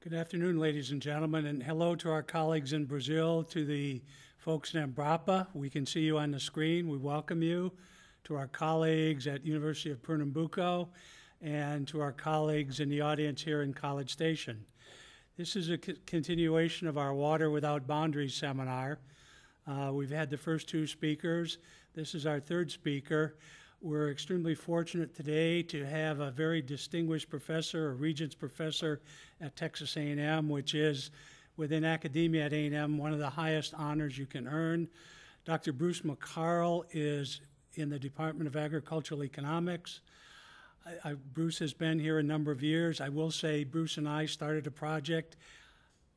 Good afternoon, ladies and gentlemen, and hello to our colleagues in Brazil, to the folks in Embrapa. We can see you on the screen. We welcome you. To our colleagues at University of Pernambuco, and to our colleagues in the audience here in College Station. This is a continuation of our Water Without Boundaries seminar. We've had the first two speakers. This is our third speaker. We're extremely fortunate today to have a very distinguished professor, a Regents Professor at Texas A&M, which is, within academia at A&M, one of the highest honors you can earn. Dr. Bruce McCarl is in the Department of Agricultural Economics. Bruce has been here a number of years. I will say Bruce and I started a project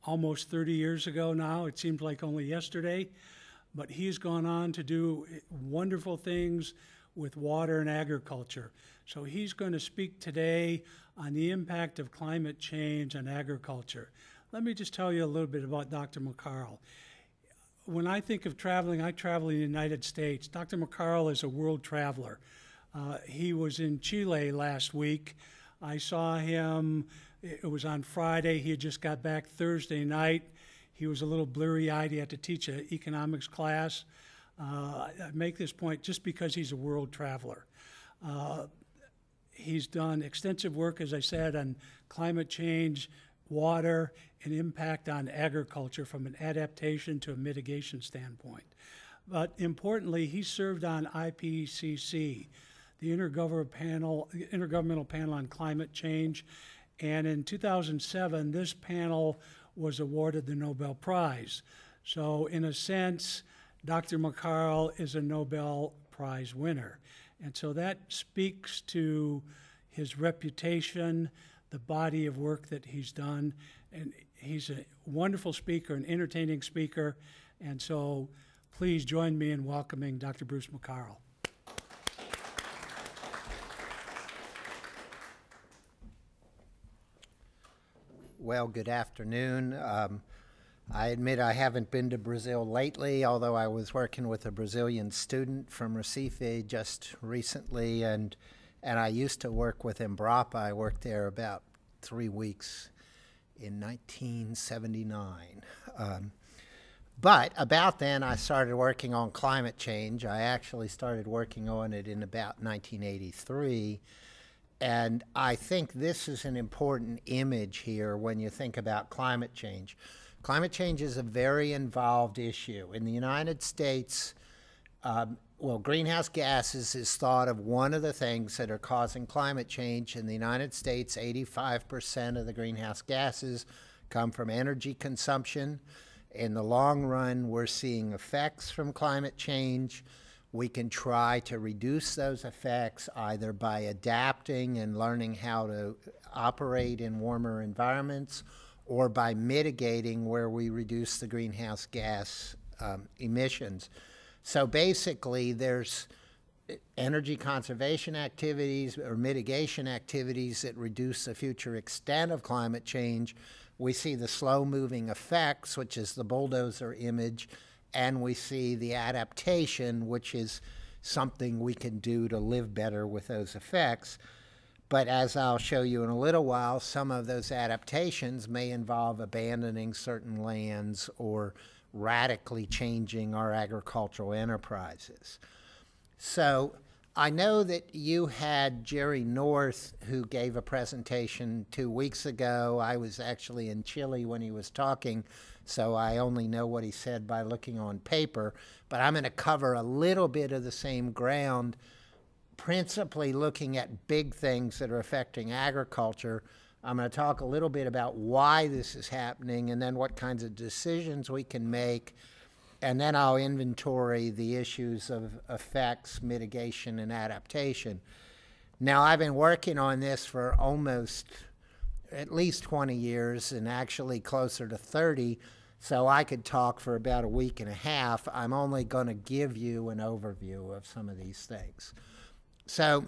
almost 30 years ago now. It seems like only yesterday. But he's gone on to do wonderful things with water and agriculture. So he's going to speak today on the impact of climate change on agriculture. Let me just tell you a little bit about Dr. McCarl. When I think of traveling, I travel in the United States. Dr. McCarl is a world traveler. He was in Chile last week. I saw him, it was on Friday. He had just got back Thursday night. He was a little blurry-eyed. He had to teach an economics class. I make this point just because he's a world traveler. He's done extensive work, as I said, on climate change, water, and impact on agriculture from an adaptation to a mitigation standpoint. But importantly, he served on IPCC, the Intergovernmental Panel on Climate Change, and in 2007, this panel was awarded the Nobel Prize. So in a sense, Dr. McCarl is a Nobel Prize winner. And so that speaks to his reputation, the body of work that he's done. And he's a wonderful speaker, an entertaining speaker. And so please join me in welcoming Dr. Bruce McCarl. Well, good afternoon. I admit I haven't been to Brazil lately, although I was working with a Brazilian student from Recife just recently, and I used to work with Embrapa. I worked there about 3 weeks in 1979. But about then, I started working on climate change. I actually started working on it in about 1983. And I think this is an important image here when you think about climate change. Climate change is a very involved issue. In the United States, greenhouse gases is thought of one of the things that are causing climate change. In the United States, 85% of the greenhouse gases come from energy consumption. In the long run, we're seeing effects from climate change. We can try to reduce those effects either by adapting and learning how to operate in warmer environments, or by mitigating where we reduce the greenhouse gas emissions. So basically, there's energy conservation activities or mitigation activities that reduce the future extent of climate change. We see the slow-moving effects, which is the bulldozer image, and we see the adaptation, which is something we can do to live better with those effects. But as I'll show you in a little while, some of those adaptations may involve abandoning certain lands or radically changing our agricultural enterprises. So I know that you had Jerry North, who gave a presentation 2 weeks ago. I was actually in Chile when he was talking, so I only know what he said by looking on paper. But I'm going to cover a little bit of the same ground, principally looking at big things that are affecting agriculture. I'm going to talk a little bit about why this is happening and then what kinds of decisions we can make. And then I'll inventory the issues of effects, mitigation, and adaptation. Now, I've been working on this for almost at least 20 years and actually closer to 30, so I could talk for about a week and a half. I'm only going to give you an overview of some of these things. So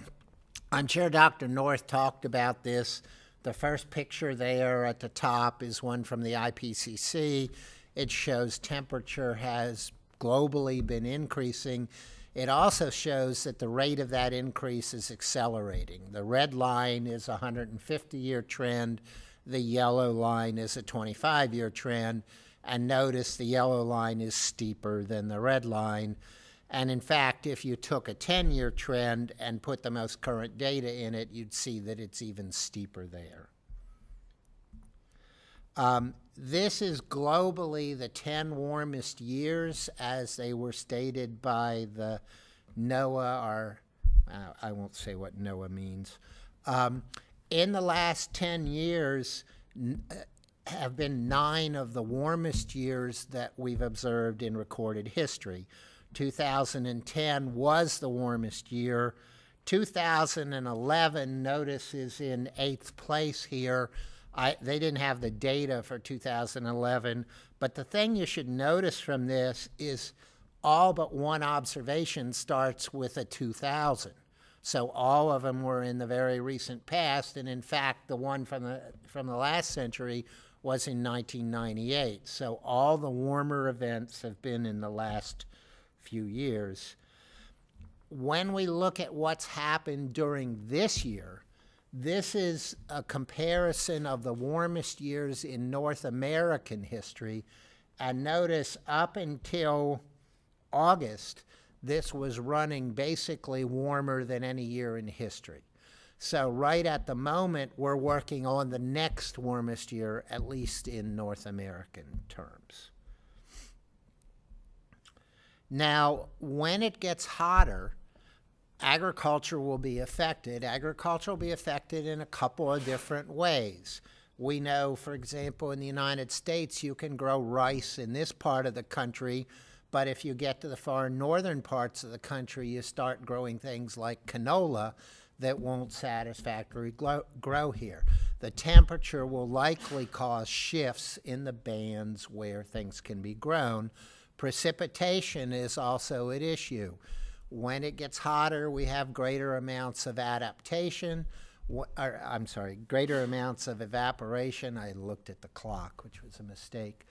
I'm sure Dr. North talked about this. The first picture there at the top is one from the IPCC. It shows temperature has globally been increasing. It also shows that the rate of that increase is accelerating. The red line is a 150-year trend, The yellow line is a 25-year trend, and notice the yellow line is steeper than the red line. And in fact, if you took a 10-year trend and put the most current data in it, you'd see that it's even steeper there. This is globally the 10 warmest years as they were stated by the NOAA, or I won't say what NOAA means. In the last 10 years have been 9 of the warmest years that we've observed in recorded history. 2010 was the warmest year. 2011, notice, is in 8th place here. They didn't have the data for 2011, but the thing you should notice from this is all but one observation starts with a 2000. So all of them were in the very recent past, and in fact, the one from the last century was in 1998. So all the warmer events have been in the last few years. When we look at what's happened during this year, this is a comparison of the warmest years in North American history. And notice up until August, this was running basically warmer than any year in history. So right at the moment, we're working on the next warmest year, at least in North American terms. Now, when it gets hotter, agriculture will be affected. Agriculture will be affected in a couple of different ways. We know, for example, in the United States, you can grow rice in this part of the country, but if you get to the far northern parts of the country, you start growing things like canola that won't satisfactorily grow here. The temperature will likely cause shifts in the bands where things can be grown. Precipitation is also at issue. When it gets hotter, we have greater amounts of adaptation, greater amounts of evaporation. I looked at the clock, which was a mistake.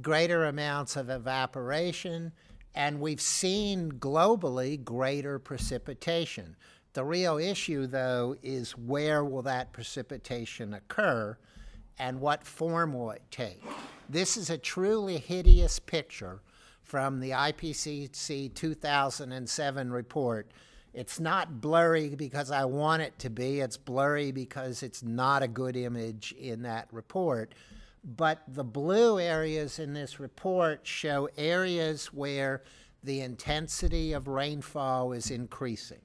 Greater amounts of evaporation, and we've seen globally greater precipitation. The real issue, though, is where will that precipitation occur and what form will it take? This is a truly hideous picture from the IPCC 2007 report. It's not blurry because I want it to be. It's blurry because it's not a good image in that report. But the blue areas in this report show areas where the intensity of rainfall is increasing.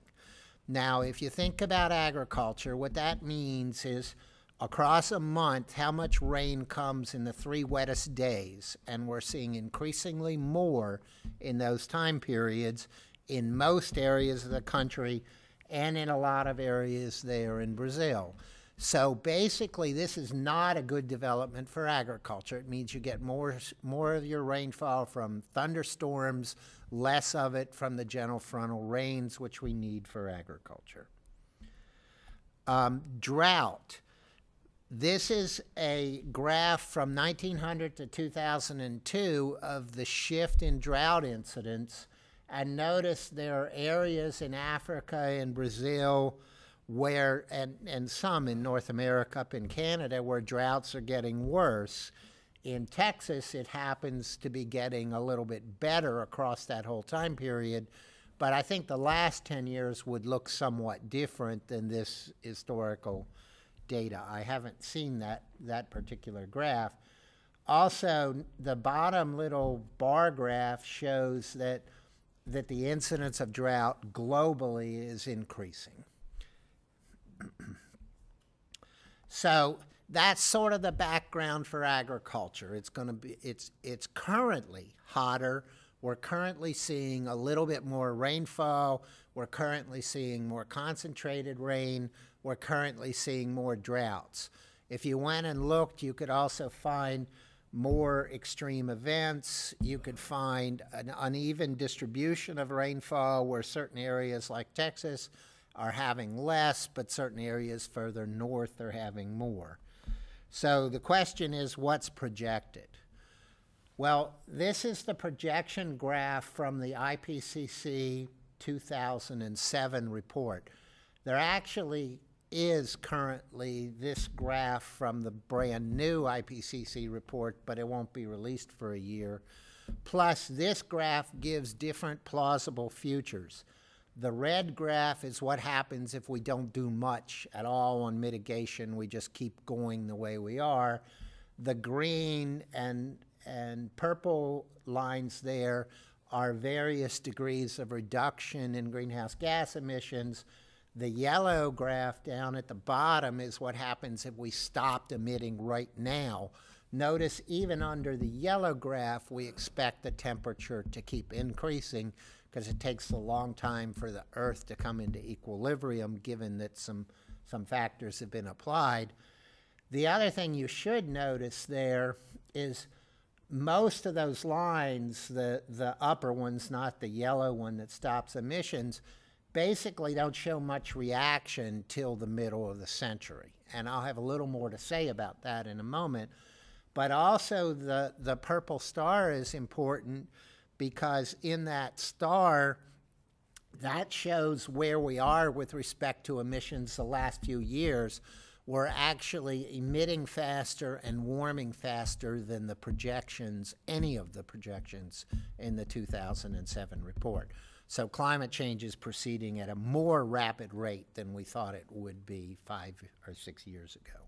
Now, if you think about agriculture, what that means is across a month, how much rain comes in the 3 wettest days, and we're seeing increasingly more in those time periods in most areas of the country and in a lot of areas there in Brazil. So basically, this is not a good development for agriculture. It means you get more of your rainfall from thunderstorms, less of it from the gentle frontal rains, which we need for agriculture. Drought. This is a graph from 1900 to 2002 of the shift in drought incidence. And notice there are areas in Africa and Brazil where, and some in North America, up in Canada, where droughts are getting worse. In Texas, it happens to be getting a little bit better across that whole time period. But I think the last 10 years would look somewhat different than this historical data. I haven't seen that particular graph. Also, the bottom little bar graph shows that the incidence of drought globally is increasing. So that's sort of the background for agriculture. It's currently hotter. We're currently seeing a little bit more rainfall. We're currently seeing more concentrated rain. We're currently seeing more droughts. If you went and looked, you could also find more extreme events. You could find an uneven distribution of rainfall where certain areas like Texas are having less, but certain areas further north are having more. So the question is, what's projected? Well, this is the projection graph from the IPCC 2007 report. They're actually is currently this graph from the brand new IPCC report, but it won't be released for a year. Plus, this graph gives different plausible futures. The red graph is what happens if we don't do much at all on mitigation. We just keep going the way we are. The green and purple lines there are various degrees of reduction in greenhouse gas emissions. The yellow graph down at the bottom is what happens if we stopped emitting right now. Notice even under the yellow graph, we expect the temperature to keep increasing because it takes a long time for the Earth to come into equilibrium, given that some factors have been applied. The other thing you should notice there is most of those lines, the upper ones, not the yellow one that stops emissions, basically don't show much reaction till the middle of the century. And I'll have a little more to say about that in a moment. But also the purple star is important because in that star, that shows where we are with respect to emissions the last few years. We're actually emitting faster and warming faster than the projections, any of the projections in the 2007 report. So climate change is proceeding at a more rapid rate than we thought it would be 5 or 6 years ago.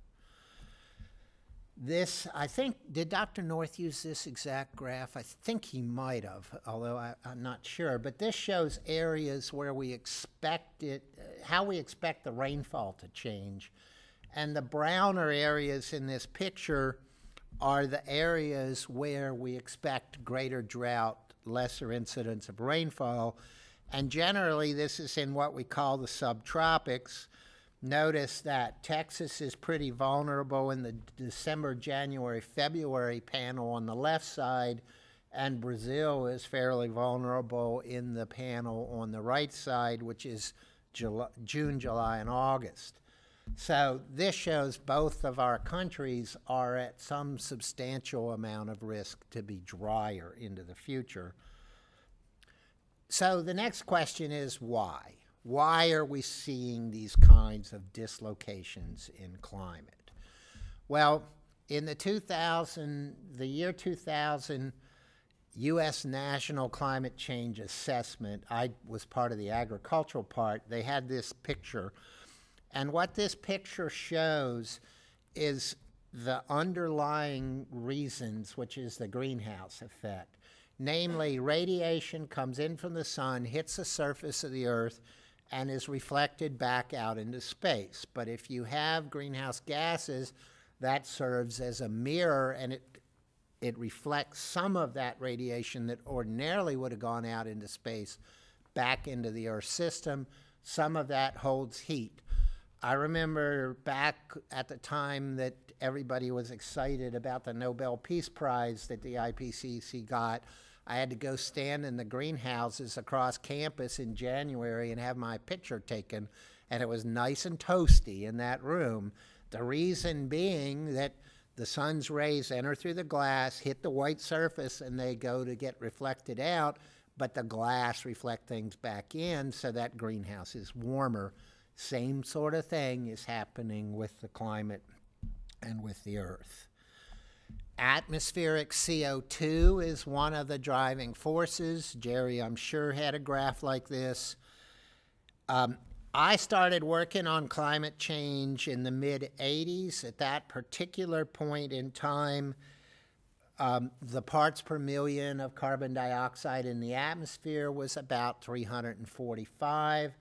This, I think, did Dr. North use this exact graph? I think he might have, although I'm not sure. But this shows areas where we expect it, how we expect the rainfall to change. And the browner areas in this picture are the areas where we expect greater drought, lesser incidence of rainfall. And generally, this is in what we call the subtropics. Notice that Texas is pretty vulnerable in the December, January, February panel on the left side, and Brazil is fairly vulnerable in the panel on the right side, which is June, July, and August. So this shows both of our countries are at some substantial amount of risk to be drier into the future. So the next question is why? Why are we seeing these kinds of dislocations in climate? Well, in the year 2000, U.S. National Climate Change Assessment, I was part of the agricultural part, they had this picture. And what this picture shows is the underlying reasons, which is the greenhouse effect. Namely, radiation comes in from the sun, hits the surface of the Earth, and is reflected back out into space. But if you have greenhouse gases, that serves as a mirror, and it reflects some of that radiation that ordinarily would have gone out into space back into the Earth system. Some of that holds heat. I remember back at the time that everybody was excited about the Nobel Peace Prize that the IPCC got, I had to go stand in the greenhouses across campus in January and have my picture taken, and it was nice and toasty in that room. The reason being that the sun's rays enter through the glass, hit the white surface, and they go to get reflected out, but the glass reflects things back in, so that greenhouse is warmer. Same sort of thing is happening with the climate and with the Earth. Atmospheric CO2 is one of the driving forces. Jerry, I'm sure, had a graph like this. I started working on climate change in the mid-'80s. At that particular point in time, the parts per million of carbon dioxide in the atmosphere was about 345.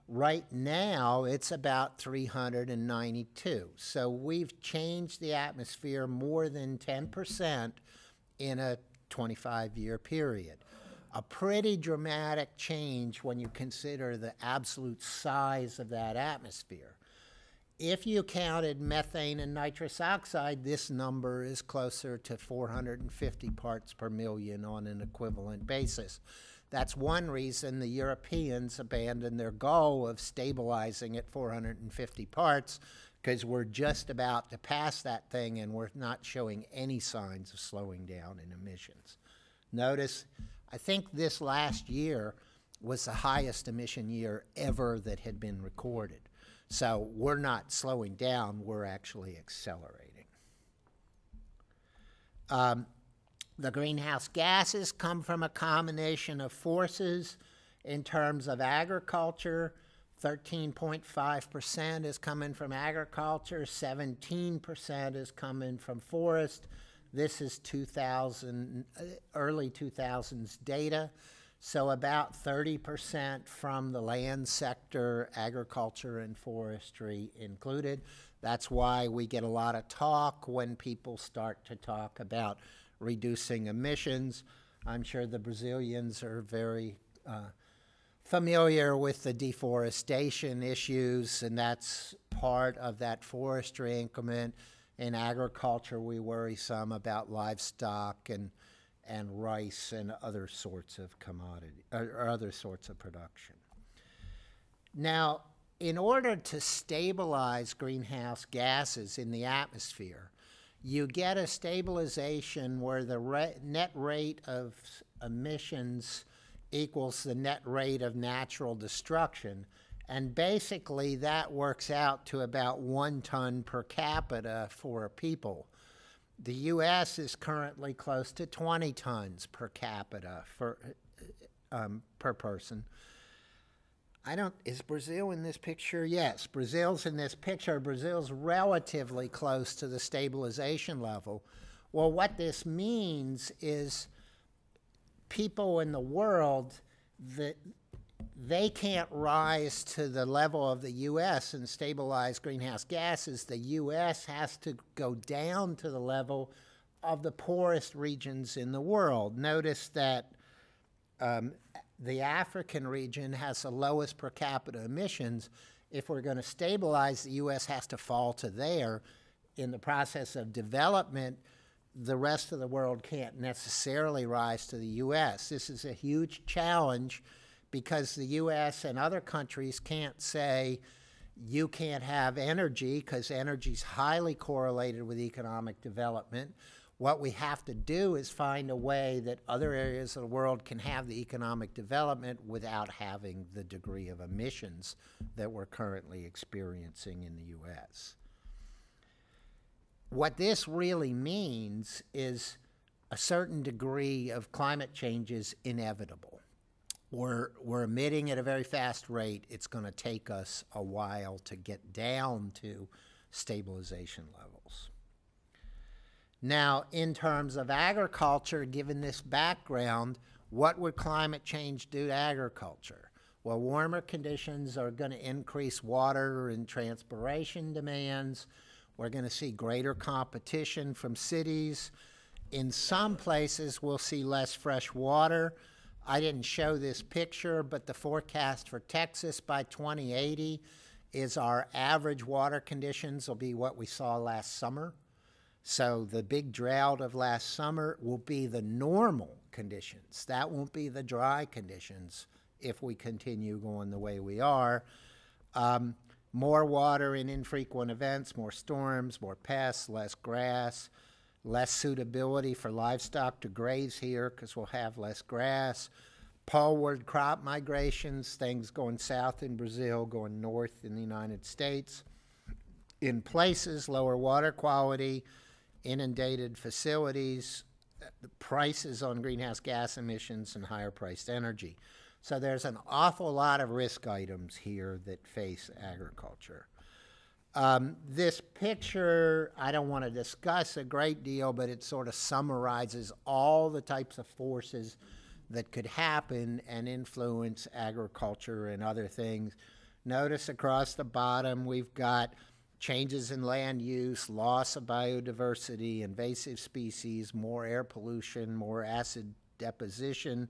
Right now, it's about 392. So we've changed the atmosphere more than 10% in a 25-year period. A pretty dramatic change when you consider the absolute size of that atmosphere. If you counted methane and nitrous oxide, this number is closer to 450 parts per million on an equivalent basis. That's one reason the Europeans abandoned their goal of stabilizing at 450 parts, because we're just about to pass that thing and we're not showing any signs of slowing down in emissions. Notice, I think this last year was the highest emission year ever that had been recorded. So we're not slowing down, we're actually accelerating. The greenhouse gases come from a combination of forces. In terms of agriculture, 13.5% is coming from agriculture, 17% is coming from forest. This is early 2000s data. So about 30% from the land sector, agriculture and forestry included. That's why we get a lot of talk when people start to talk about reducing emissions. I'm sure the Brazilians are very familiar with the deforestation issues, and that's part of that forestry increment. In agriculture, we worry some about livestock and rice and other sorts of commodity or other sorts of production. Now, in order to stabilize greenhouse gases in the atmosphere, you get a stabilization where the net rate of emissions equals the net rate of natural destruction. And basically, that works out to about 1 ton per capita for people. The U.S. is currently close to 20 tons per capita per person. Is Brazil in this picture? Yes, Brazil's in this picture. Brazil's relatively close to the stabilization level. Well, what this means is people in the world, that they can't rise to the level of the U.S. and stabilize greenhouse gases. The U.S. has to go down to the level of the poorest regions in the world. Notice that the African region has the lowest per capita emissions. If we're going to stabilize, the U.S. has to fall to there. In the process of development, the rest of the world can't necessarily rise to the U.S. This is a huge challenge because the U.S. and other countries can't say you can't have energy because energy is highly correlated with economic development. What we have to do is find a way that other areas of the world can have the economic development without having the degree of emissions that we're currently experiencing in the U.S. What this really means is a certain degree of climate change is inevitable. We're emitting at a very fast rate. It's going to take us a while to get down to stabilization levels. Now, in terms of agriculture, given this background, what would climate change do to agriculture? Well, warmer conditions are going to increase water and transpiration demands. We're going to see greater competition from cities. In some places, we'll see less fresh water. I didn't show this picture, but the forecast for Texas by 2080 is our average water conditions will be what we saw last summer. So the big drought of last summer will be the normal conditions. That won't be the dry conditions if we continue going the way we are. More water in infrequent events, more storms, more pests, less grass, less suitability for livestock to graze here because we'll have less grass. Poleward crop migrations, things going south in Brazil, going north in the United States. In places, lower water quality, inundated facilities, the prices on greenhouse gas emissions, and higher priced energy. So there's an awful lot of risk items here that face agriculture. This picture, I don't want to discuss a great deal, but it sort of summarizes all the types of forces that could happen and influence agriculture and other things. Notice across the bottom we've got changes in land use, loss of biodiversity, invasive species, more air pollution, more acid deposition,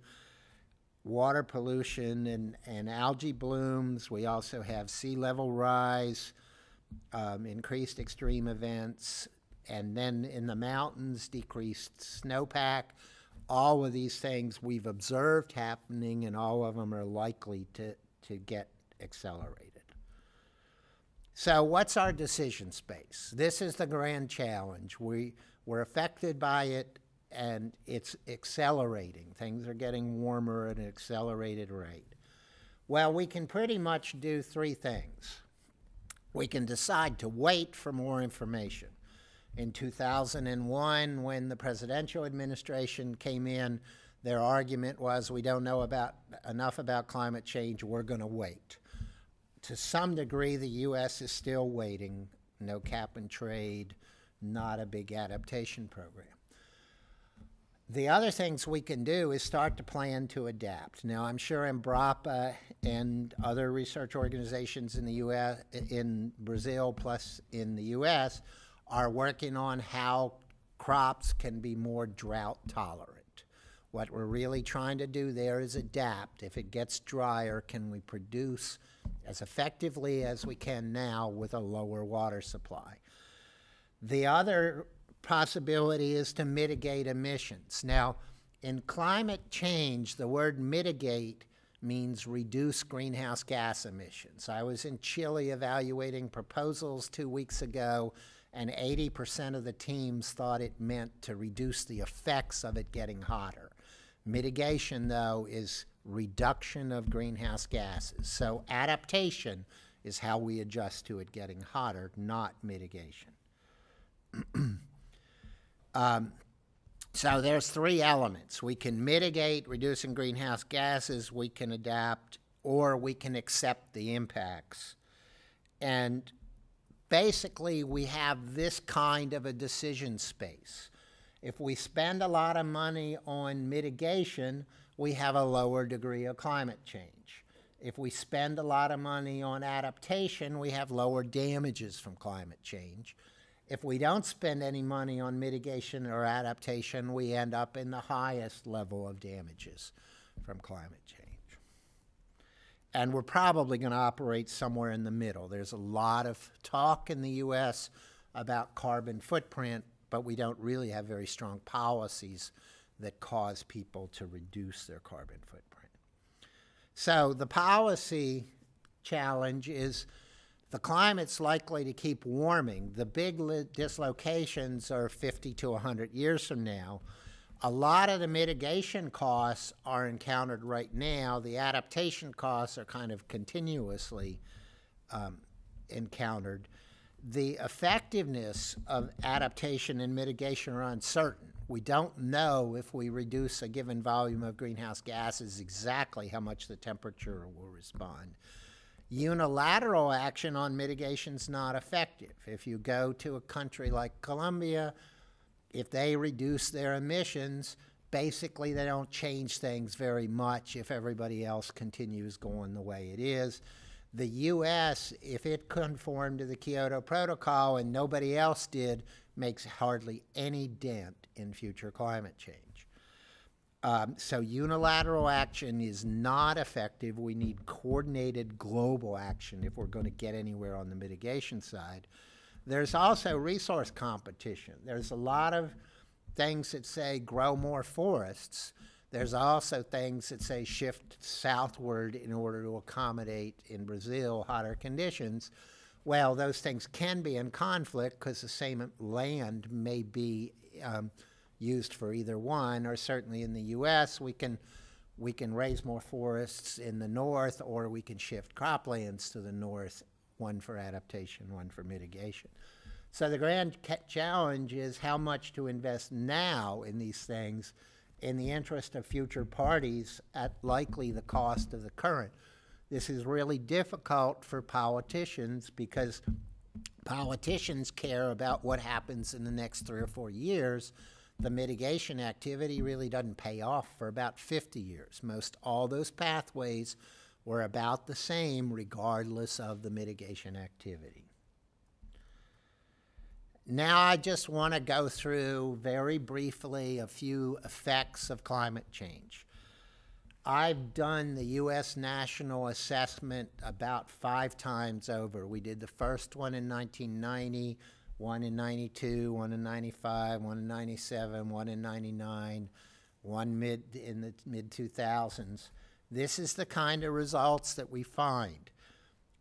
water pollution, and algae blooms. We also have sea level rise, increased extreme events, and then in the mountains, decreased snowpack. All of these things we've observed happening, and all of them are likely to get accelerated. So what's our decision space? This is the grand challenge. We're affected by it, and it's accelerating. Things are getting warmer at an accelerated rate. Well, we can pretty much do three things. we can decide to wait for more information. In 2001, when the presidential administration came in, their argument was, we don't know enough about climate change, we're going to wait. To some degree, the U.S. is still waiting. No cap and trade, not a big adaptation program. The other things we can do is start to plan to adapt. Now, I'm sure Embrapa and other research organizations in the U.S., in Brazil, plus in the U.S., are working on how crops can be more drought tolerant. What we're really trying to do there is adapt. If it gets drier, can we produce as effectively as we can now with a lower water supply? The other possibility is to mitigate emissions. Now, in climate change, the word mitigate means reduce greenhouse gas emissions. I was in Chile evaluating proposals 2 weeks ago, and 80% of the teams thought it meant to reduce the effects of it getting hotter. Mitigation, though, is reduction of greenhouse gases. So adaptation is how we adjust to it getting hotter, not mitigation. So there's three elements. We can mitigate reducing greenhouse gases, we can adapt, or we can accept the impacts. And basically, we have this kind of a decision space. If we spend a lot of money on mitigation, we have a lower degree of climate change. If we spend a lot of money on adaptation, we have lower damages from climate change. If we don't spend any money on mitigation or adaptation, we end up in the highest level of damages from climate change. And we're probably going to operate somewhere in the middle. There's a lot of talk in the U.S. about carbon footprint, but we don't really have very strong policies that cause people to reduce their carbon footprint. So the policy challenge is the climate's likely to keep warming. The big dislocations are 50 to 100 years from now. A lot of the mitigation costs are encountered right now. The adaptation costs are kind of continuously encountered. The effectiveness of adaptation and mitigation are uncertain. We don't know if we reduce a given volume of greenhouse gases exactly how much the temperature will respond. Unilateral action on mitigation is not effective. If you go to a country like Colombia, if they reduce their emissions, basically they don't change things very much if everybody else continues going the way it is. The U.S., if it conformed to the Kyoto Protocol and nobody else did, makes hardly any dent in future climate change. So unilateral action is not effective. We need coordinated global action if we're going to get anywhere on the mitigation side. There's also resource competition. There's a lot of things that say grow more forests. There's also things that say shift southward in order to accommodate, in Brazil, hotter conditions. Well, those things can be in conflict because the same land may be used for either one, or certainly in the U.S. we can raise more forests in the north, or we can shift croplands to the north, one for adaptation, one for mitigation. So the grand challenge is how much to invest now in these things in the interest of future parties at likely the cost of the current. This is really difficult for politicians because politicians care about what happens in the next 3 or 4 years. The mitigation activity really doesn't pay off for about 50 years. Most all those pathways were about the same regardless of the mitigation activity. Now I just want to go through very briefly a few effects of climate change. I've done the U.S. National Assessment about 5 times over. We did the first one in 1990, one in 92, one in 95, one in 97, one in 99, one in the mid-2000s. This is the kind of results that we find.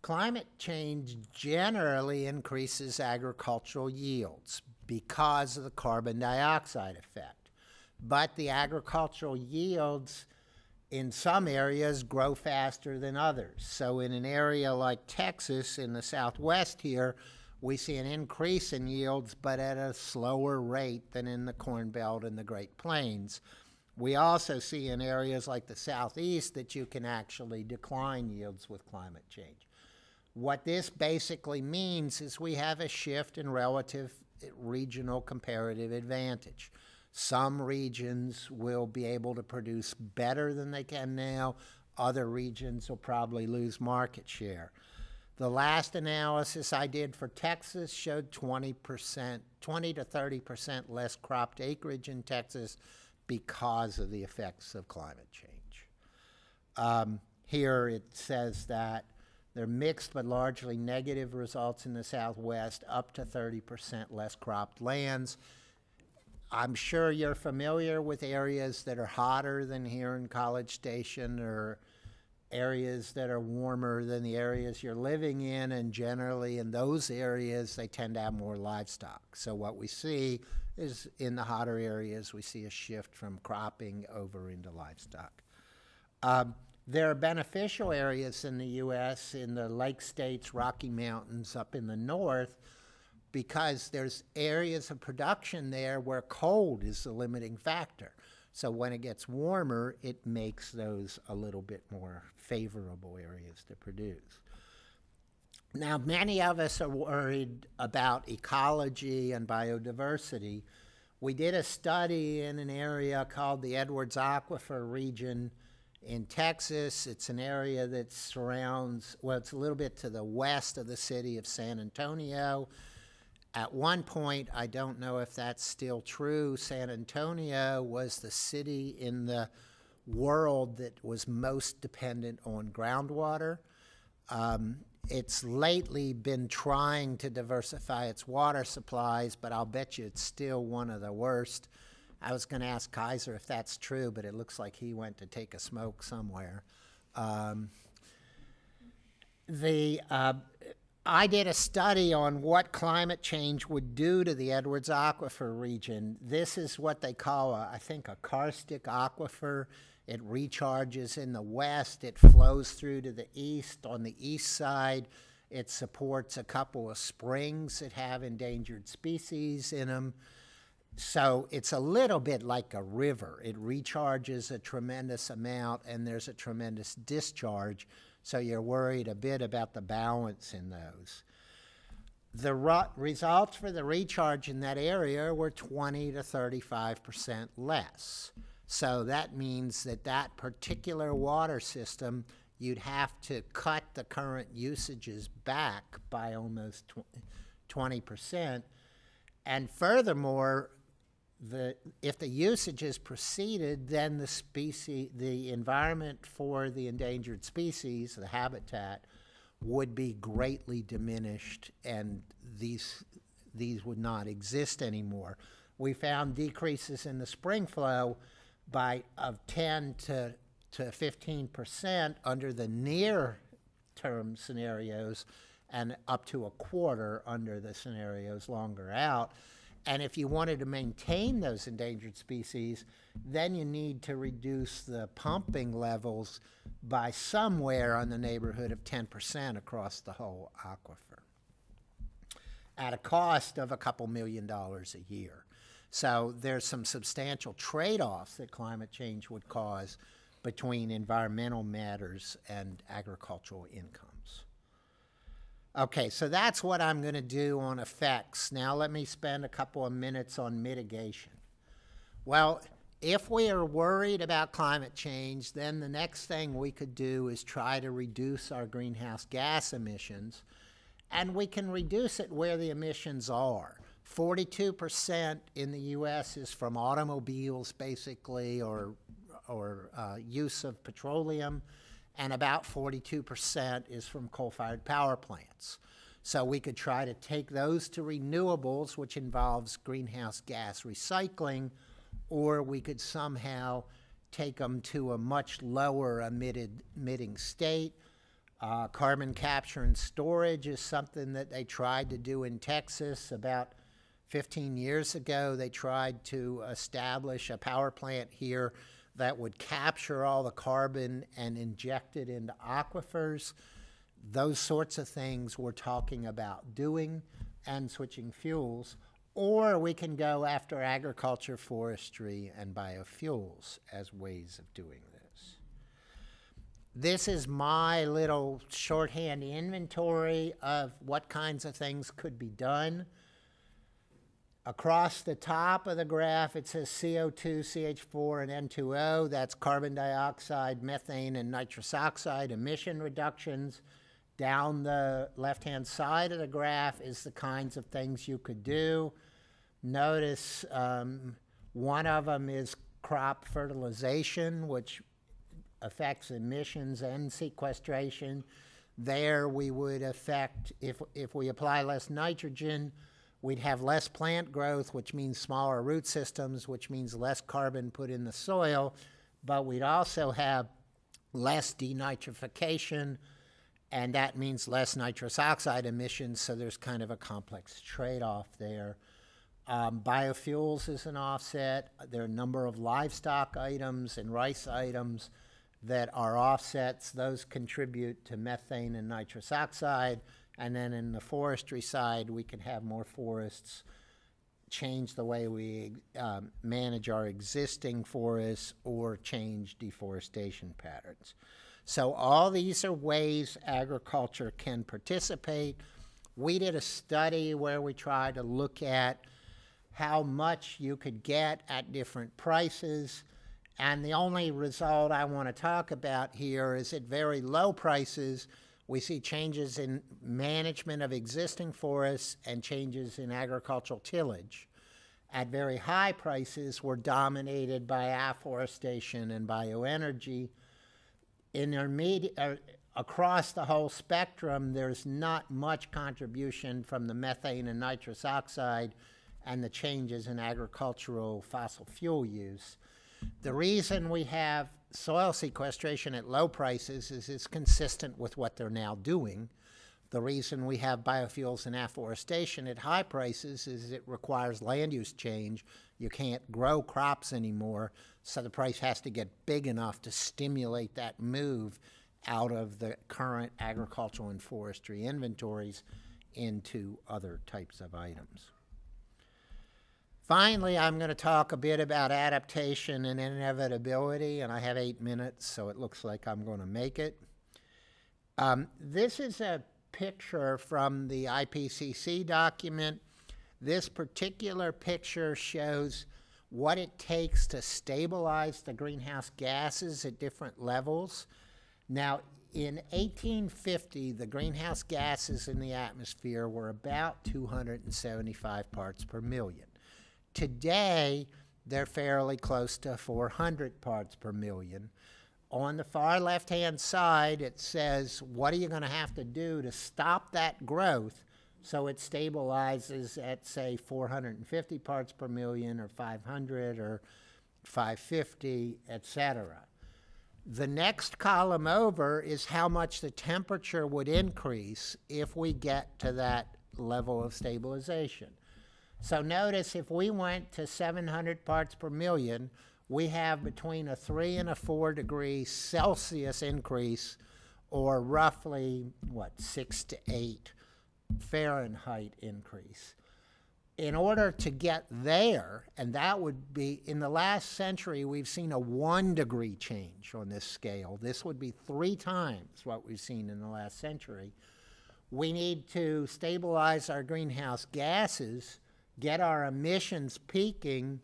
Climate change generally increases agricultural yields because of the carbon dioxide effect. But the agricultural yields in some areas grow faster than others. So in an area like Texas in the southwest here, we see an increase in yields, but at a slower rate than in the Corn Belt and the Great Plains. We also see in areas like the southeast that you can actually decline yields with climate change. What this basically means is we have a shift in relative regional comparative advantage. Some regions will be able to produce better than they can now. Other regions will probably lose market share. The last analysis I did for Texas showed 20 to 30% less cropped acreage in Texas because of the effects of climate change. Here it says that there are mixed but largely negative results in the Southwest, up to 30% less cropped lands. I'm sure you're familiar with areas that are hotter than here in College Station, or areas that are warmer than the areas you're living in, and generally in those areas they tend to have more livestock. So what we see is in the hotter areas we see a shift from cropping over into livestock. There are beneficial areas in the U.S. in the Lake States, Rocky Mountains up in the north, because there's areas of production there where cold is the limiting factor. So when it gets warmer, it makes those a little bit more favorable areas to produce. Now, many of us are worried about ecology and biodiversity. We did a study in an area called the Edwards Aquifer region in Texas. It's an area that surrounds, well, it's a little bit to the west of the city of San Antonio. At one point, I don't know if that's still true, San Antonio was the city in the world that was most dependent on groundwater. It's lately been trying to diversify its water supplies, but I'll bet you it's still one of the worst. I was going to ask Kaiser if that's true, but it looks like he went to take a smoke somewhere. I did a study on what climate change would do to the Edwards Aquifer region. This is what they call, I think, a karstic aquifer. It recharges in the west. It flows through to the east. On the east side, it supports a couple of springs that have endangered species in them. So it's a little bit like a river. It recharges a tremendous amount, and there's a tremendous discharge. So you're worried a bit about the balance in those. The results for the recharge in that area were 20 to 35% less. So that means that that particular water system, you'd have to cut the current usages back by almost 20%. And furthermore, if the usages proceeded, then the environment for the endangered species, the habitat, would be greatly diminished, and these would not exist anymore. We found decreases in the spring flow of 10 to 15% under the near-term scenarios, and up to a quarter under the scenarios longer out. And if you wanted to maintain those endangered species, then you need to reduce the pumping levels by somewhere in the neighborhood of 10% across the whole aquifer, at a cost of a couple $1 million a year. So there's some substantial trade-offs that climate change would cause between environmental matters and agricultural incomes. Okay, so that's what I'm going to do on effects. Now let me spend a couple of minutes on mitigation. Well, if we are worried about climate change, then the next thing we could do is try to reduce our greenhouse gas emissions, and we can reduce it where the emissions are. 42% in the U.S. is from automobiles, basically, or use of petroleum, and about 42% is from coal-fired power plants. So we could try to take those to renewables, which involves greenhouse gas recycling, or we could somehow take them to a much lower emitting state. Carbon capture and storage is something that they tried to do in Texas. About 15 years ago, they tried to establish a power plant here that would capture all the carbon and inject it into aquifers. Those sorts of things we're talking about doing and switching fuels. Or we can go after agriculture, forestry, and biofuels as ways of doing this. This is my little shorthand inventory of what kinds of things could be done. Across the top of the graph, it says CO2, CH4, and N2O. That's carbon dioxide, methane, and nitrous oxide emission reductions. Down the left-hand side of the graph is the kinds of things you could do. Notice one of them is crop fertilization, which affects emissions and sequestration. There we would affect, if we apply less nitrogen, we'd have less plant growth, which means smaller root systems, which means less carbon put in the soil, but we'd also have less denitrification, and that means less nitrous oxide emissions, so there's kind of a complex trade-off there. Biofuels is an offset. There are a number of livestock items and rice items that are offsets. Those contribute to methane and nitrous oxide. And then in the forestry side, we can have more forests, change the way we manage our existing forests, or change deforestation patterns. So all these are ways agriculture can participate. We did a study where we tried to look at how much you could get at different prices. And the only result I want to talk about here is at very low prices, we see changes in management of existing forests and changes in agricultural tillage. At very high prices, we're dominated by afforestation and bioenergy. Across the whole spectrum, there's not much contribution from the methane and nitrous oxide and the changes in agricultural fossil fuel use. The reason we have soil sequestration at low prices is it's consistent with what they're now doing. The reason we have biofuels and afforestation at high prices is it requires land use change. You can't grow crops anymore, so the price has to get big enough to stimulate that move out of the current agricultural and forestry inventories into other types of items. Finally, I'm going to talk a bit about adaptation and inevitability, and I have 8 minutes, so it looks like I'm going to make it. This is a picture from the IPCC document. This particular picture shows what it takes to stabilize the greenhouse gases at different levels. Now, in 1850, the greenhouse gases in the atmosphere were about 275 parts per million. Today, they're fairly close to 400 parts per million. On the far left-hand side, it says, what are you going to have to do to stop that growth so it stabilizes at, say, 450 parts per million or 500 or 550, etc. The next column over is how much the temperature would increase if we get to that level of stabilization. So notice if we went to 700 parts per million, we have between a 3 and a 4 degree Celsius increase, or roughly, 6 to 8 Fahrenheit increase. In order to get there, and that would be, in the last century, we've seen a 1 degree change on this scale. This would be 3 times what we've seen in the last century. We need to stabilize our greenhouse gases, get our emissions peaking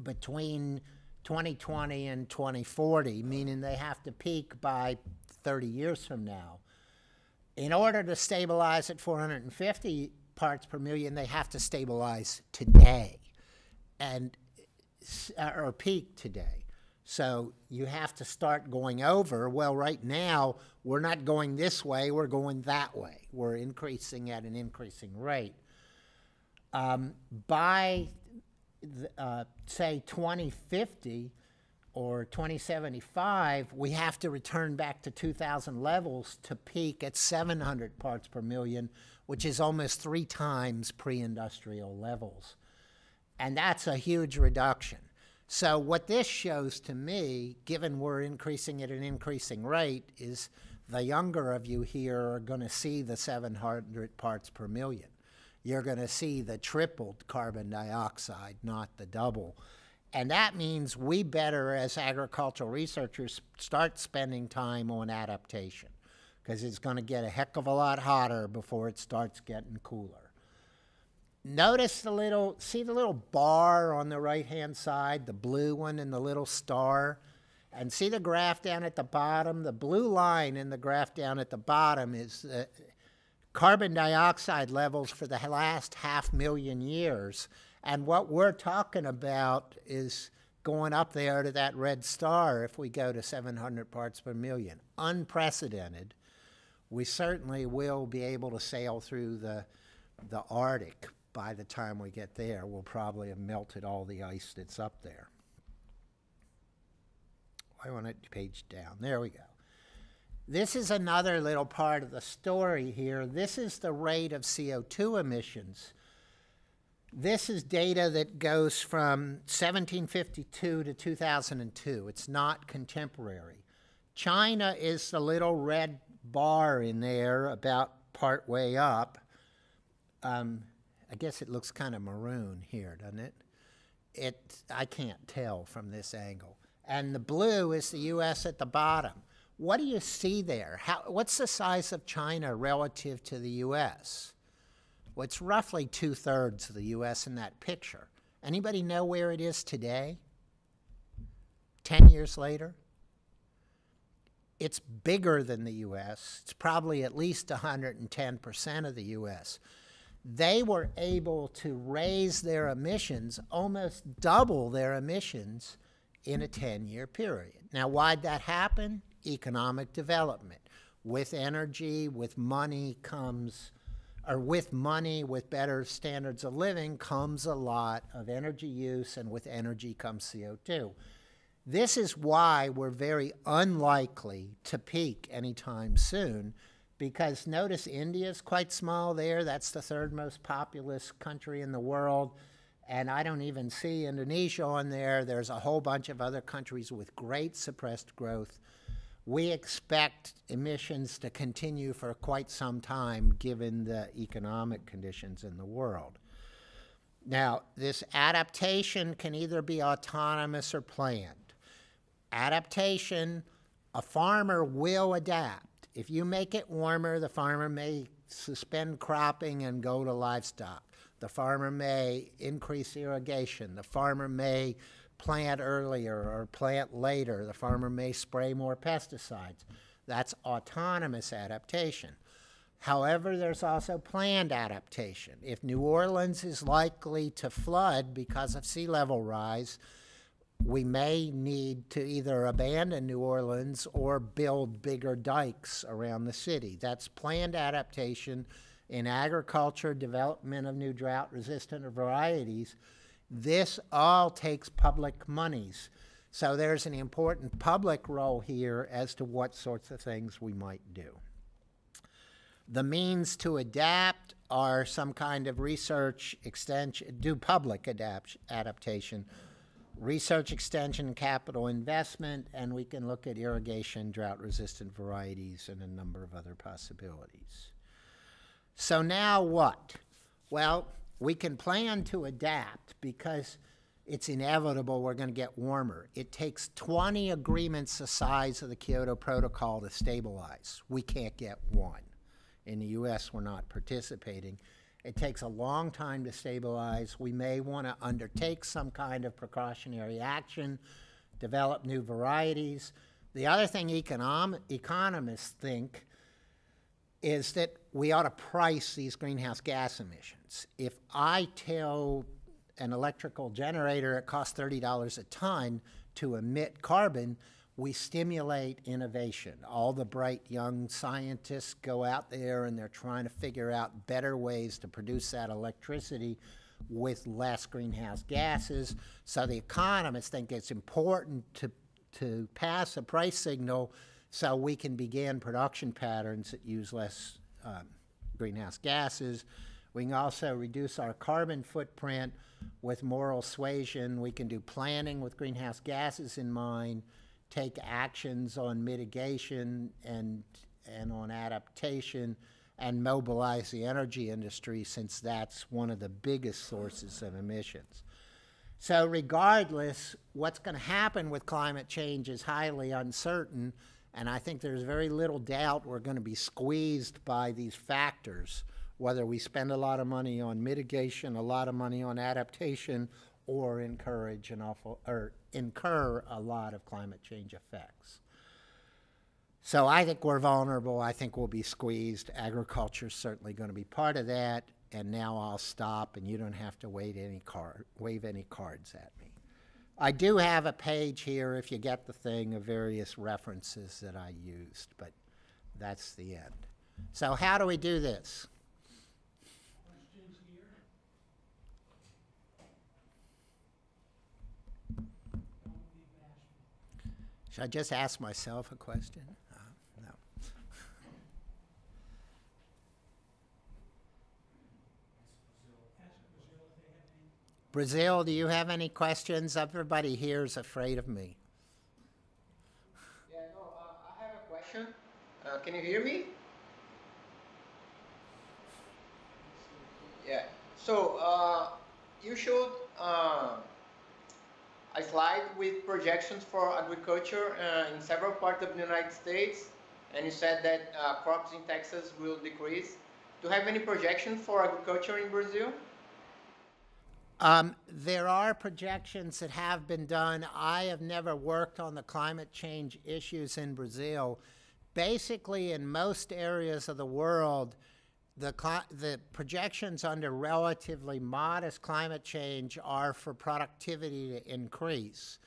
between 2020 and 2040, meaning they have to peak by 30 years from now. In order to stabilize at 450 parts per million, they have to stabilize today, or peak today. So you have to start going over. Well, right now, we're not going this way, we're going that way. We're increasing at an increasing rate. By, say, 2050 or 2075, we have to return back to 2000 levels to peak at 700 parts per million, which is almost 3 times pre-industrial levels. And that's a huge reduction. So what this shows to me, given we're increasing at an increasing rate, is the younger of you here are going to see the 700 parts per million. You're going to see the tripled carbon dioxide, not the double. And that means we better, as agricultural researchers, start spending time on adaptation, because it's going to get a heck of a lot hotter before it starts getting cooler. Notice see the little bar on the right-hand side, the blue one and the little star? And see the graph down at the bottom? The blue line in the graph down at the bottom is carbon dioxide levels for the last 500,000 years. And what we're talking about is going up there to that red star if we go to 700 parts per million. Unprecedented. We certainly will be able to sail through the Arctic by the time we get there. We'll probably have melted all the ice that's up there. I want it page down. There we go. This is another little part of the story here. This is the rate of CO2 emissions. This is data that goes from 1752 to 2002. It's not contemporary. China is the little red bar in there about part way up. I guess it looks kind of maroon here, doesn't it? I can't tell from this angle. And the blue is the U.S. at the bottom. What do you see there? What's the size of China relative to the U.S.? Well, it's roughly 2/3 of the U.S. in that picture. Anybody know where it is today? 10 years later? It's bigger than the U.S. It's probably at least 110% of the U.S. They were able to raise their emissions, almost double their emissions in a 10-year period. Now, why'd that happen? Economic development. With energy, with money comes, or with money, with better standards of living comes a lot of energy use, and with energy comes CO2. This is why we're very unlikely to peak anytime soon, because notice India is quite small there. That's the 3rd most populous country in the world. And I don't even see Indonesia on there. There's a whole bunch of other countries with great suppressed growth. We expect emissions to continue for quite some time given the economic conditions in the world. Now, this adaptation can either be autonomous or planned. Adaptation, a farmer will adapt. If you make it warmer, the farmer may suspend cropping and go to livestock. The farmer may increase irrigation. The farmer may plant earlier or plant later. The farmer may spray more pesticides. That's autonomous adaptation. However, there's also planned adaptation. If New Orleans is likely to flood because of sea level rise, we may need to either abandon New Orleans or build bigger dikes around the city. That's planned adaptation. In agriculture, development of new drought-resistant varieties, this all takes public monies. So there's an important public role here as to what sorts of things we might do. The means to adapt are some kind of research extension, do public adaptation, research extension, capital investment, and we can look at irrigation, drought-resistant varieties, and a number of other possibilities. So now what? Well, we can plan to adapt because it's inevitable we're going to get warmer. It takes 20 agreements the size of the Kyoto Protocol to stabilize. We can't get one. In the U.S., we're not participating. It takes a long time to stabilize. We may want to undertake some kind of precautionary action, develop new varieties. The other thing economists think is that we ought to price these greenhouse gas emissions. If I tell an electrical generator it costs $30 a ton to emit carbon, we stimulate innovation. All the bright young scientists go out there and they're trying to figure out better ways to produce that electricity with less greenhouse gases. So the economists think it's important to pass a price signal so we can begin production patterns that use less greenhouse gases. We can also reduce our carbon footprint with moral suasion. We can do planning with greenhouse gases in mind, take actions on mitigation and on adaptation, and mobilize the energy industry, since that's one of the biggest sources of emissions. So regardless, what's going to happen with climate change is highly uncertain, and I think there's very little doubt we're going to be squeezed by these factors, whether we spend a lot of money on mitigation, a lot of money on adaptation, or incur a lot of climate change effects. So I think we're vulnerable. I think we'll be squeezed. Agriculture's certainly going to be part of that. And now I'll stop, and you don't have to wave any cards at me. I do have a page here, if you get the thing, of various references that I used, but that's the end. So how do we do this? Questions here? Don't be bashful. Should I just ask myself a question? No. Brazil, do you have any questions? Everybody here is afraid of me. Yeah, no, I have a question. Can you hear me? Yeah. So you showed a slide with projections for agriculture in several parts of the United States, and you said that crops in Texas will decrease. Do you have any projections for agriculture in Brazil? There are projections that have been done. I have never worked on the climate change issues in Brazil. Basically, in most areas of the world, the projections under relatively modest climate change are for productivity to increase.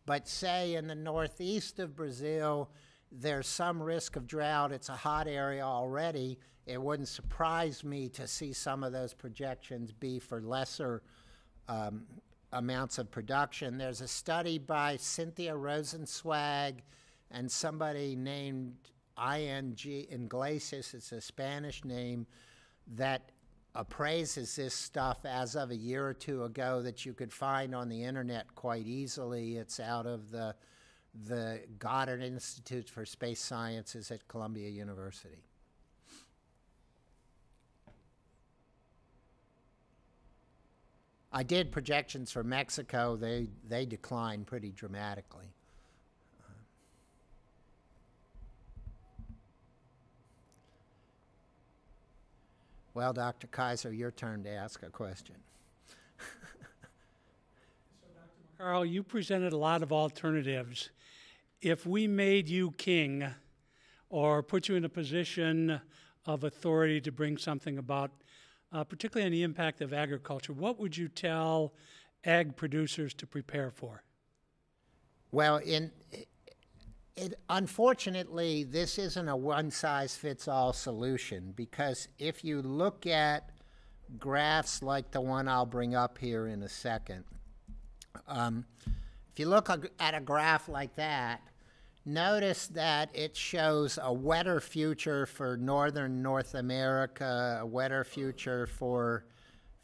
But say in the northeast of Brazil, there's some risk of drought. It's a hot area already. It wouldn't surprise me to see some of those projections be for lesser amounts of production. There's a study by Cynthia Rosenzweig and somebody named I.N.G. Iglesias, it's a Spanish name, that appraises this stuff as of a year or two ago, that you could find on the internet quite easily. It's out of the Goddard Institute for Space Sciences at Columbia University. I did projections for Mexico. They declined pretty dramatically. Well, Dr. Kaiser, your turn to ask a question. So, Dr. McCarl, you presented a lot of alternatives. If we made you king or put you in a position of authority to bring something about, particularly on the impact of agriculture, what would you tell ag producers to prepare for? Well, unfortunately, this isn't a one-size-fits-all solution, because if you look at graphs like the one I'll bring up here in a second, if you look at a graph like that, notice that it shows a wetter future for northern North America, a wetter future for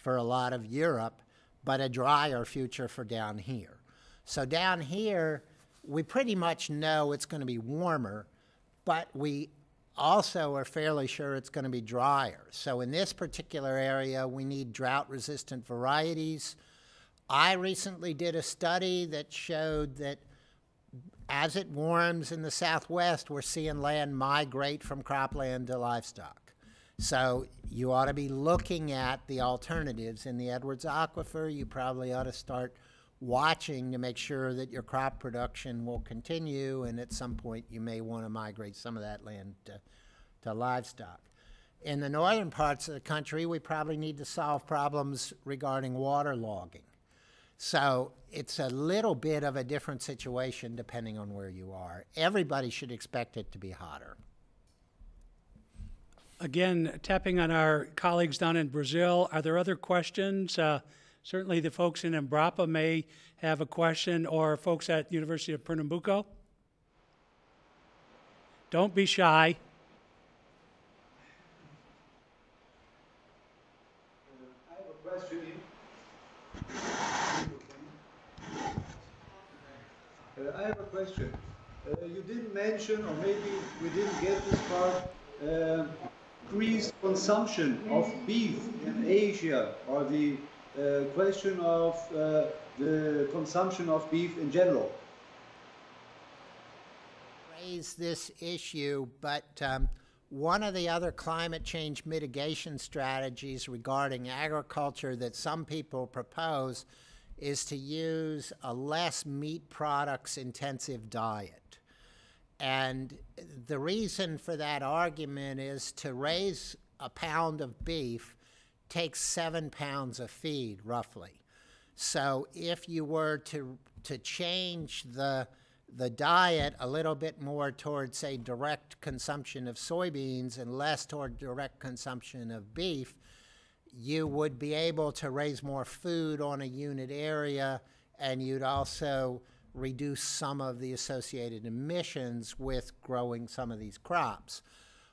a lot of Europe, but a drier future for down here. So down here, we pretty much know it's going to be warmer, but we also are fairly sure it's going to be drier. So in this particular area, we need drought-resistant varieties. I recently did a study that showed that as it warms in the Southwest, we're seeing land migrate from cropland to livestock. So you ought to be looking at the alternatives. In the Edwards Aquifer, you probably ought to start watching to make sure that your crop production will continue, and at some point you may want to migrate some of that land to livestock. In the northern parts of the country, we probably need to solve problems regarding water logging. So it's a little bit of a different situation depending on where you are. Everybody should expect it to be hotter. Again, tapping on our colleagues down in Brazil, are there other questions? Certainly the folks in Embrapa may have a question, or folks at University of Pernambuco. Don't be shy. I have a question. I have a question. You didn't mention, or maybe we didn't get this part, increased consumption of beef in Asia, or the question of the consumption of beef in general. Raise this issue, but one of the other climate change mitigation strategies regarding agriculture that some people propose is to use a less meat products intensive diet. And the reason for that argument is to raise a pound of beef takes 7 pounds of feed, roughly. So if you were to change the diet a little bit more towards, say, direct consumption of soybeans and less toward direct consumption of beef, you would be able to raise more food on a unit area, and you'd also reduce some of the associated emissions with growing some of these crops.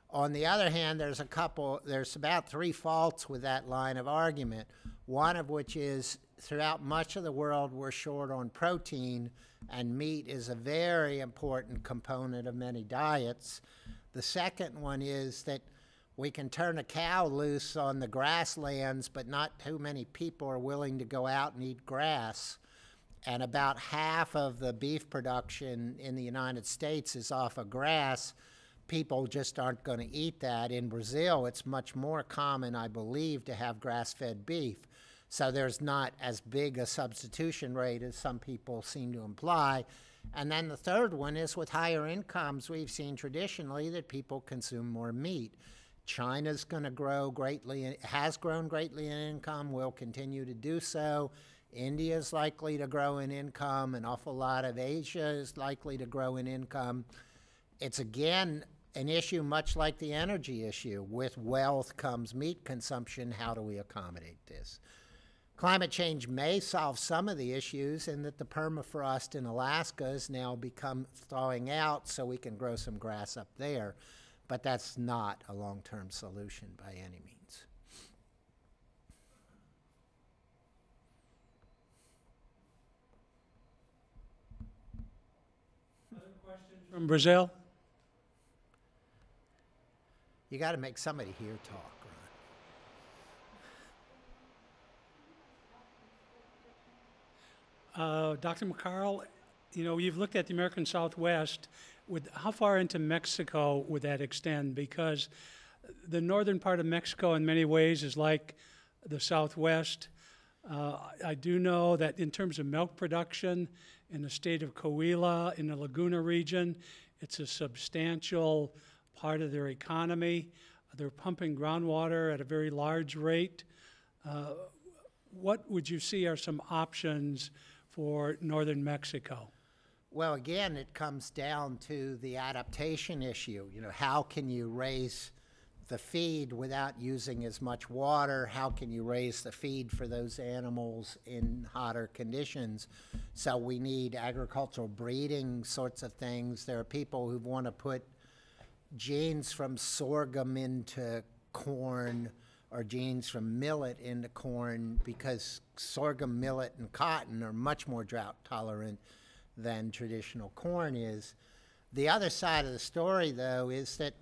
On the other hand, there's about 3 faults with that line of argument, one of which is throughout much of the world we're short on protein, and meat is a very important component of many diets. The second one is that we can turn a cow loose on the grasslands, but not too many people are willing to go out and eat grass. And about half of the beef production in the United States is off of grass. People just aren't going to eat that. In Brazil, it's much more common, I believe, to have grass-fed beef. So there's not as big a substitution rate as some people seem to imply. And then the third one is with higher incomes, we've seen traditionally that people consume more meat. China's going to grow greatly, has grown greatly in income, will continue to do so. India's likely to grow in income. An awful lot of Asia is likely to grow in income. It's, again, an issue much like the energy issue. With wealth comes meat consumption. How do we accommodate this? Climate change may solve some of the issues in that the permafrost in Alaska has now become thawing out so we can grow some grass up there. But that's not a long-term solution by any means. Other questions from Brazil? You got to make somebody here talk, Ron. Dr. McCarl, you know, you've looked at the American Southwest. How far into Mexico would that extend? Because the northern part of Mexico in many ways is like the Southwest. I do know that in terms of milk production in the state of Coahuila, in the Laguna region, it's a substantial part of their economy. They're pumping groundwater at a very large rate. What would you see are some options for northern Mexico? Well, again, it comes down to the adaptation issue. You know, how can you raise the feed without using as much water? How can you raise the feed for those animals in hotter conditions? So we need agricultural breeding sorts of things. There are people who want to put genes from sorghum into corn or genes from millet into corn because sorghum, millet, and cotton are much more drought tolerant than traditional corn is. The other side of the story, though, is that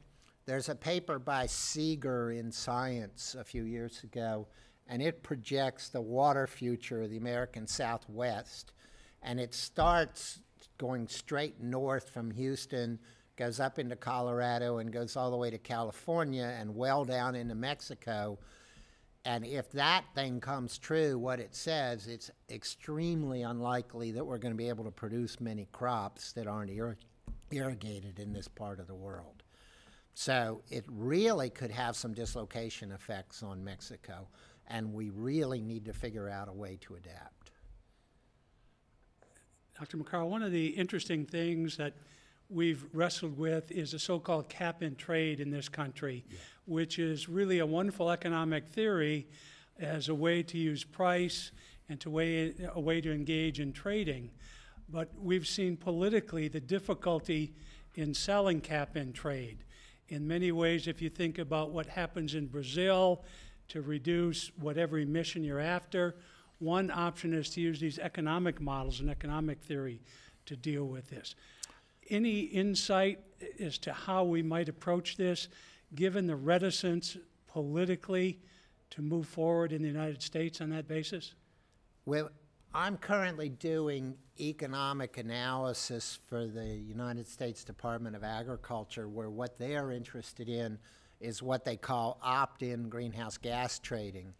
there's a paper by Seeger in Science a few years ago, and it projects the water future of the American Southwest. And it starts going straight north from Houston, goes up into Colorado, and goes all the way to California and well down into Mexico. And if that thing comes true, what it says, it's extremely unlikely that we're going to be able to produce many crops that aren't irrigated in this part of the world. So it really could have some dislocation effects on Mexico, and we really need to figure out a way to adapt. Dr. McCarl, one of the interesting things that we've wrestled with is the so-called cap and trade in this country, which is really a wonderful economic theory as a way to use price and a way to engage in trading. But we've seen politically the difficulty in selling cap and trade. In many ways, if you think about what happens in Brazil to reduce whatever emission you're after. One option is to use these economic models and economic theory to deal with this. Any insight as to how we might approach this, given the reticence politically to move forward in the United States on that basis? Well, I'm currently doing economic analysis for the United States Department of Agriculture, where what they are interested in is what they call opt-in greenhouse gas trading.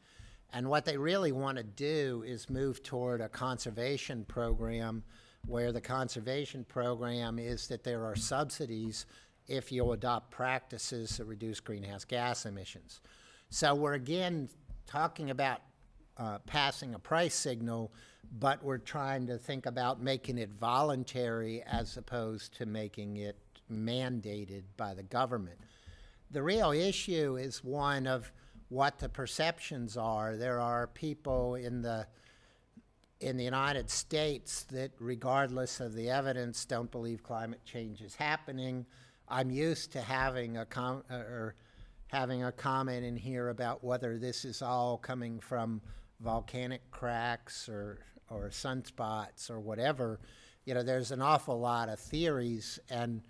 And what they really want to do is move toward a conservation program, where the conservation program is that there are subsidies if you'll adopt practices that reduce greenhouse gas emissions. So we're again talking about passing a price signal, but we're trying to think about making it voluntary as opposed to making it mandated by the government. The real issue is one of what the perceptions are. There are people in the United States that, regardless of the evidence, don't believe climate change is happening. I'm used to having a comment in here about whether this is all coming from volcanic cracks or sunspots or whatever. You know, there's an awful lot of theories, and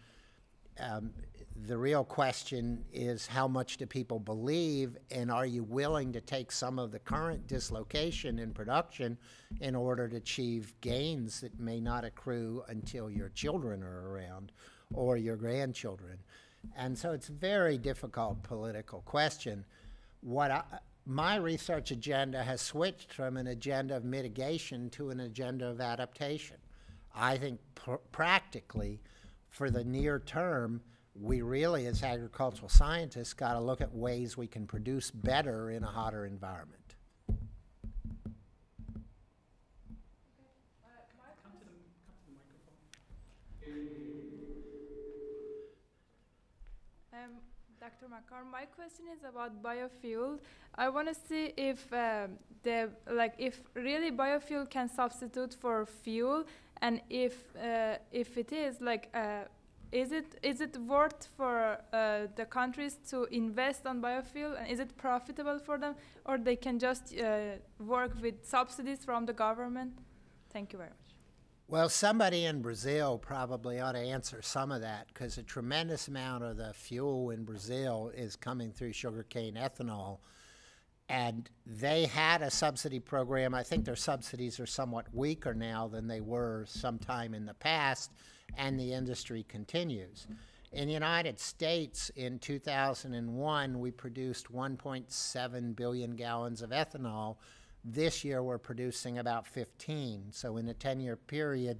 the real question is, how much do people believe, and are you willing to take some of the current dislocation in production in order to achieve gains that may not accrue until your children are around or your grandchildren? And so it's a very difficult political question. My research agenda has switched from an agenda of mitigation to an agenda of adaptation. I think practically, for the near term, we really, as agricultural scientists, got to look at ways we can produce better in a hotter environment. Dr. McCarr, my question is about biofuel. I want to see if if really biofuel can substitute for fuel, and if it is, is it worth for the countries to invest on biofuel, and is it profitable for them, or they can just work with subsidies from the government? Thank you very much. Well, somebody in Brazil probably ought to answer some of that, because a tremendous amount of the fuel in Brazil is coming through sugarcane ethanol. And they had a subsidy program. I think their subsidies are somewhat weaker now than they were sometime in the past, and the industry continues. In the United States, in 2001, we produced 1.7 billion gallons of ethanol. This year, we're producing about 15. So in a 10-year period,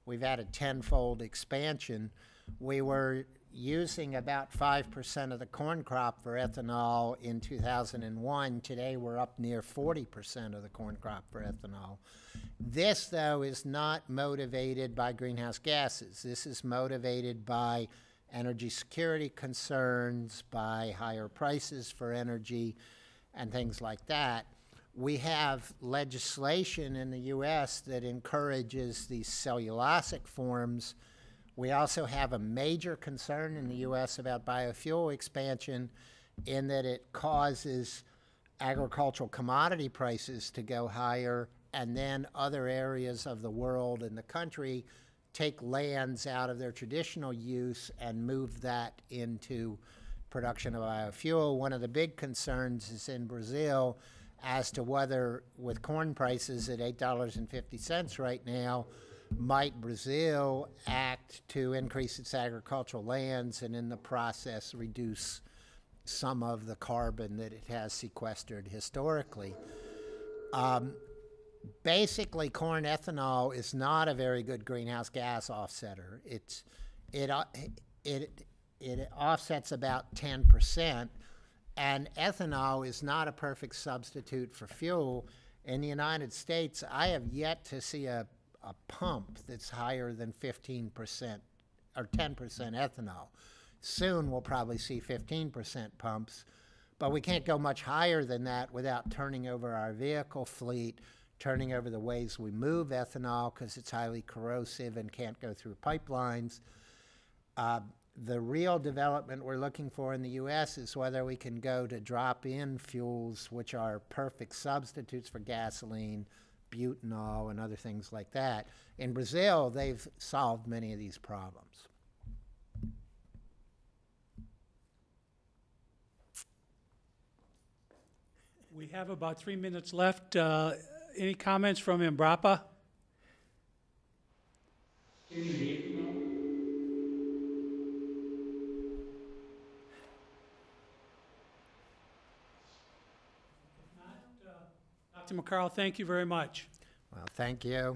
we've had a tenfold expansion. We were using about 5% of the corn crop for ethanol in 2001. Today, we're up near 40% of the corn crop for ethanol. This, though, is not motivated by greenhouse gases. This is motivated by energy security concerns, by higher prices for energy, and things like that. We have legislation in the U.S. that encourages these cellulosic forms. We also have a major concern in the U.S. about biofuel expansion, in that it causes agricultural commodity prices to go higher, and then other areas of the world and the country take lands out of their traditional use and move that into production of biofuel. One of the big concerns is in Brazil as to whether, with corn prices at $8.50 right now, might Brazil act to increase its agricultural lands and in the process reduce some of the carbon that it has sequestered historically. Basically, corn ethanol is not a very good greenhouse gas offsetter. It offsets about 10%, and ethanol is not a perfect substitute for fuel. In the United States, I have yet to see a pump that's higher than 15% or 10% ethanol. Soon we'll probably see 15% pumps, but we can't go much higher than that without turning over our vehicle fleet, turning over the ways we move ethanol because it's highly corrosive and can't go through pipelines. The real development we're looking for in the U.S. is whether we can go to drop-in fuels, which are perfect substitutes for gasoline, butanol, and other things like that. In Brazil, they've solved many of these problems. We have about 3 minutes left. Any comments from Embrapa? Dr. McCarl, thank you very much. Well, thank you.